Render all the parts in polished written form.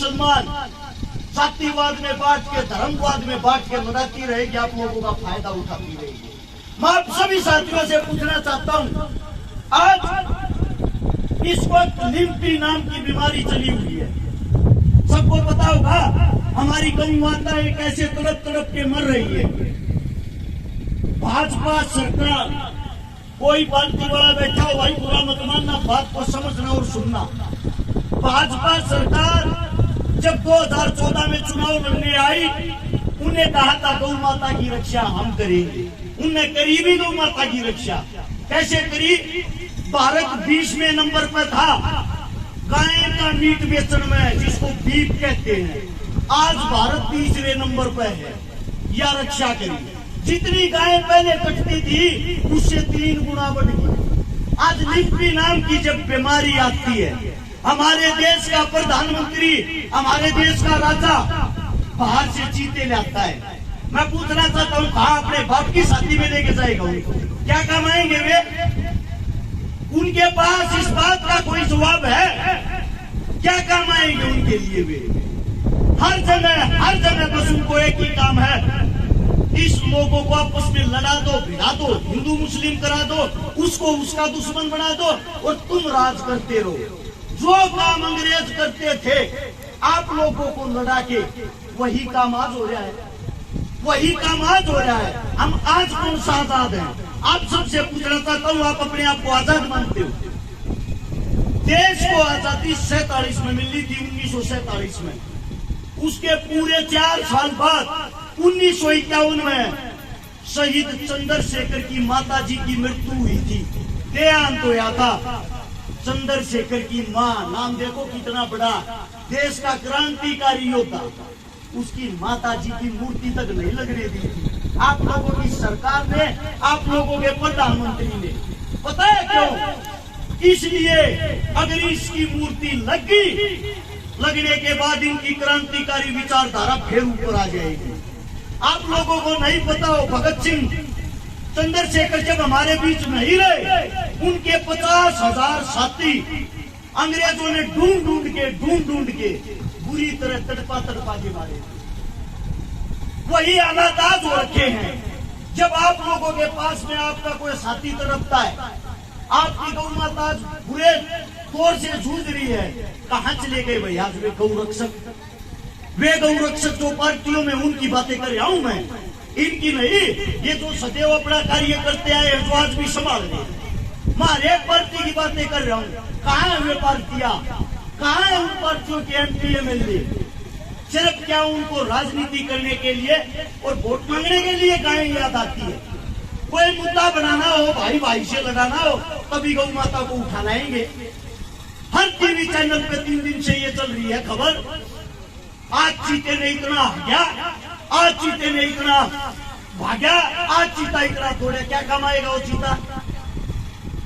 मुसलमान जातिवाद में बांट के, धर्मवाद में बांट के लड़ाती रहेगी, आप लोगों का फायदा उठाती रहेगी। मैं आप सभी साथियों से पूछना चाहता हूं, आज इस वक्त लिम्पी नाम की बीमारी चली हुई है, सबको पता होगा। हमारी गौ माताएं कैसे तड़प तड़प के मर रही है। भाजपा सरकार, कोई पार्टी वाला बैठा हो भाई, बुरा मत मानना, बात को समझना और सुनना। भाजपा सरकार जब 2014 में चुनाव लड़ने आई, उन्हें कहा था गौ माता की रक्षा हम करेंगे। उनने करी भी गौ माता की रक्षा। कैसे करी? भारत 20वें नंबर पर था गाय का मीट बेचने में, जिसको बीफ कहते हैं। आज भारत 30वें नंबर पर है। या रक्षा करी, जितनी गाय पहले कटती थी उससे 3 गुना बढ़ गई। आज लिम्पी नाम की जब बीमारी आती है, हमारे देश का प्रधानमंत्री, हमारे देश का राजा बाहर से चीते लाता है। मैं पूछना चाहता हूँ, कहा अपने बाप की शादी में लेके जाएगा उनको? क्या कमाएंगे वे? उनके पास इस बात का कोई जवाब है? क्या कमाएंगे उनके लिए वे? हर जगह बस उनको एक ही काम है, इस लोगों को आपस में लड़ा दो, भिड़ा दो, हिंदू मुस्लिम करा दो, उसको उसका दुश्मन बना दो और तुम राज करते रहो। जो काम अंग्रेज करते थे आप लोगों को लड़ा के, वही काम आज हो रहा है, वही काम आज हो रहा है। हम आज कौन सा आजाद हैं? आप सबसे पूछना चाहता हूँ, आप अपने आप को आजाद मानते हो? देश को आजादी 47 में मिली थी, 1947 में। उसके पूरे 4 साल बाद 1951 में शहीद चंद्रशेखर की माताजी की मृत्यु हुई थी, देहांत होया था। चंद्रशेखर की मां, नाम देखो कितना बड़ा, देश का क्रांतिकारी योद्धा, उसकी माताजी की मूर्ति तक नहीं लगने दी थी आप लोगों की सरकार ने, आप लोगों के प्रधानमंत्री ने। पता है क्यों? इसलिए अगर इसकी मूर्ति लग गई, लगने के बाद इनकी क्रांतिकारी विचारधारा फिर ऊपर आ जाएगी। आप लोगों को नहीं पता हो, भगत सिंह, चंद्रशेखर जब हमारे बीच नहीं रहे, उनके 50,000 साथी अंग्रेजों ने ढूंढ ढूंढ के बुरी तरह तड़पा के मारे। वही हालात आज हो रखे हैं। जब आप लोगों के पास में आपका कोई साथी तड़पता है, आपकी गौ माता आज बुरे तौर से जूझ रही है, कहां चले गए भाई आज वे गौ रक्षक? वे गौ रक्षक जो पार्टियों में, उनकी बातें कर रहा हूं मैं, इनकी नहीं। ये जो सदैव अपना कार्य करते आए हैं, जो आज भी संभाल रहे हैं, मैं हर एक पार्टी की बातें कर रहा हूँ। कहाँ है वे पार्टियां? कहाँ है उन पार्टियों के MP MLA? सिर्फ क्या उनको राजनीति करने के लिए और वोट मांगने के लिए गाय याद आती है? कोई मुद्दा बनाना हो, भाई से लड़ाना हो, तभी गौ माता को उठा लाएंगे। हर टीवी चैनल पे 3 दिन से ये चल रही है खबर, आज चीते ने इतना भाग्या, आज चीते ने इतना भाग्या, आज चीता इतना थोड़े। क्या कमाएगा वो चीता?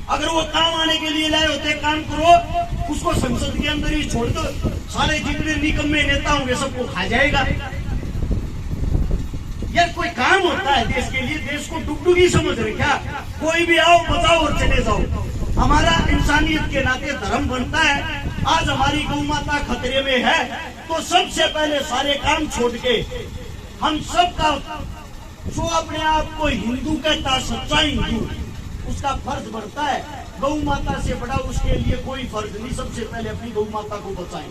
अगर वो काम आने के लिए लाए होते, काम करो, उसको संसद के अंदर ही छोड़ दो, सारे जितने निकम्मे नेता होंगे सबको खा जाएगा। यार कोई काम होता है देश के लिए? देश को डुगडुगी समझ रहे क्या? कोई भी आओ, बचाओ और चले जाओ। हमारा इंसानियत के नाते धर्म बनता है। आज हमारी गौ माता खतरे में है, तो सबसे पहले सारे काम छोड़ के हम सबका, जो अपने आप को हिंदू कहता, सच्चा हिंदू, उसका फर्ज बढ़ता है। गौ माता से बड़ा उसके लिए कोई फर्ज नहीं। सबसे पहले अपनी गौ माता को बचाएं।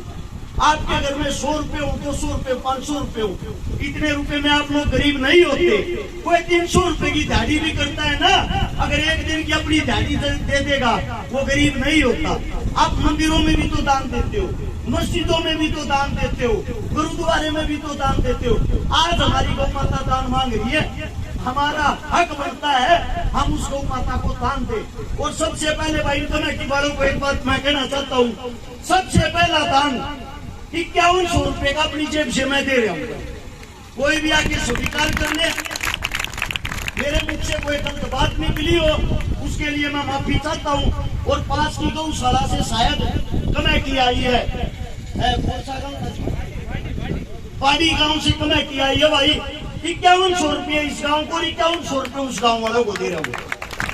आपके घर में 100 रुपए हो, 200 रुपए हो, 500 रुपए हो, इतने रुपए में आप लोग गरीब नहीं होते। कोई 300 रुपए की दिहाड़ी भी करता है ना, अगर एक दिन की अपनी दिहाड़ी दे देगा, वो गरीब नहीं होता। आप मंदिरों में भी तो दान देते हो, मस्जिदों में भी तो दान देते हो, गुरुद्वारे में भी तो दान देते हो। आज हमारी गौ माता दान मांग रही है, हमारा हक बनता है हम उस गौ माता को दान दे। और सबसे पहले भाई कमेटी वालों को एक बात मैं कहना चाहता हूँ, सबसे पहला दान 5100 रुपए का अपनी जेब से मैं दे रहा हूँ। कोई भी आके स्वीकार कर ले, मेरे मुख से कोई गलत बात निकली हो उसके लिए मैं माफी चाहता हूँ। और पास की गौशाला से शायद कमेटी आई है, पाड़ी गांव से कमेटी आई है भाई। 5100 रुपये इस गांव को, 5100 रुपये उस गांव वालों को दे रहा हूँ।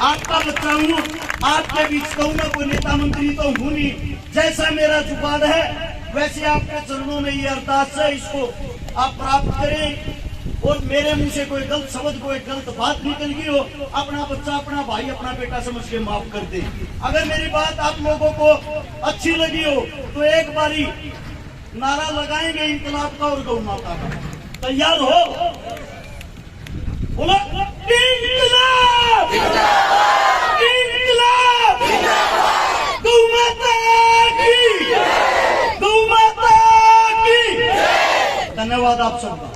आपका बच्चा हूँ, आपके बीच कहूँ मैं, कोई नेता मंत्री तो हूँ नहीं। जैसा मेरा जुबान है वैसे आपके चरणों में ये अरदास है, इसको आप प्राप्त करें। और मेरे मुंह से कोई गलत शब्द, कोई गलत बात निकल गई हो, अपना बच्चा, अपना भाई, अपना बेटा समझ के माफ कर दे। अगर मेरी बात आप लोगों को अच्छी लगी हो तो एक बारी नारा लगाएंगे इंकलाब का और गौ माता का। तैयार हो? बोलो इंकलाब, इंकलाब, गौ माता की, गौ माता की। धन्यवाद आप सबका।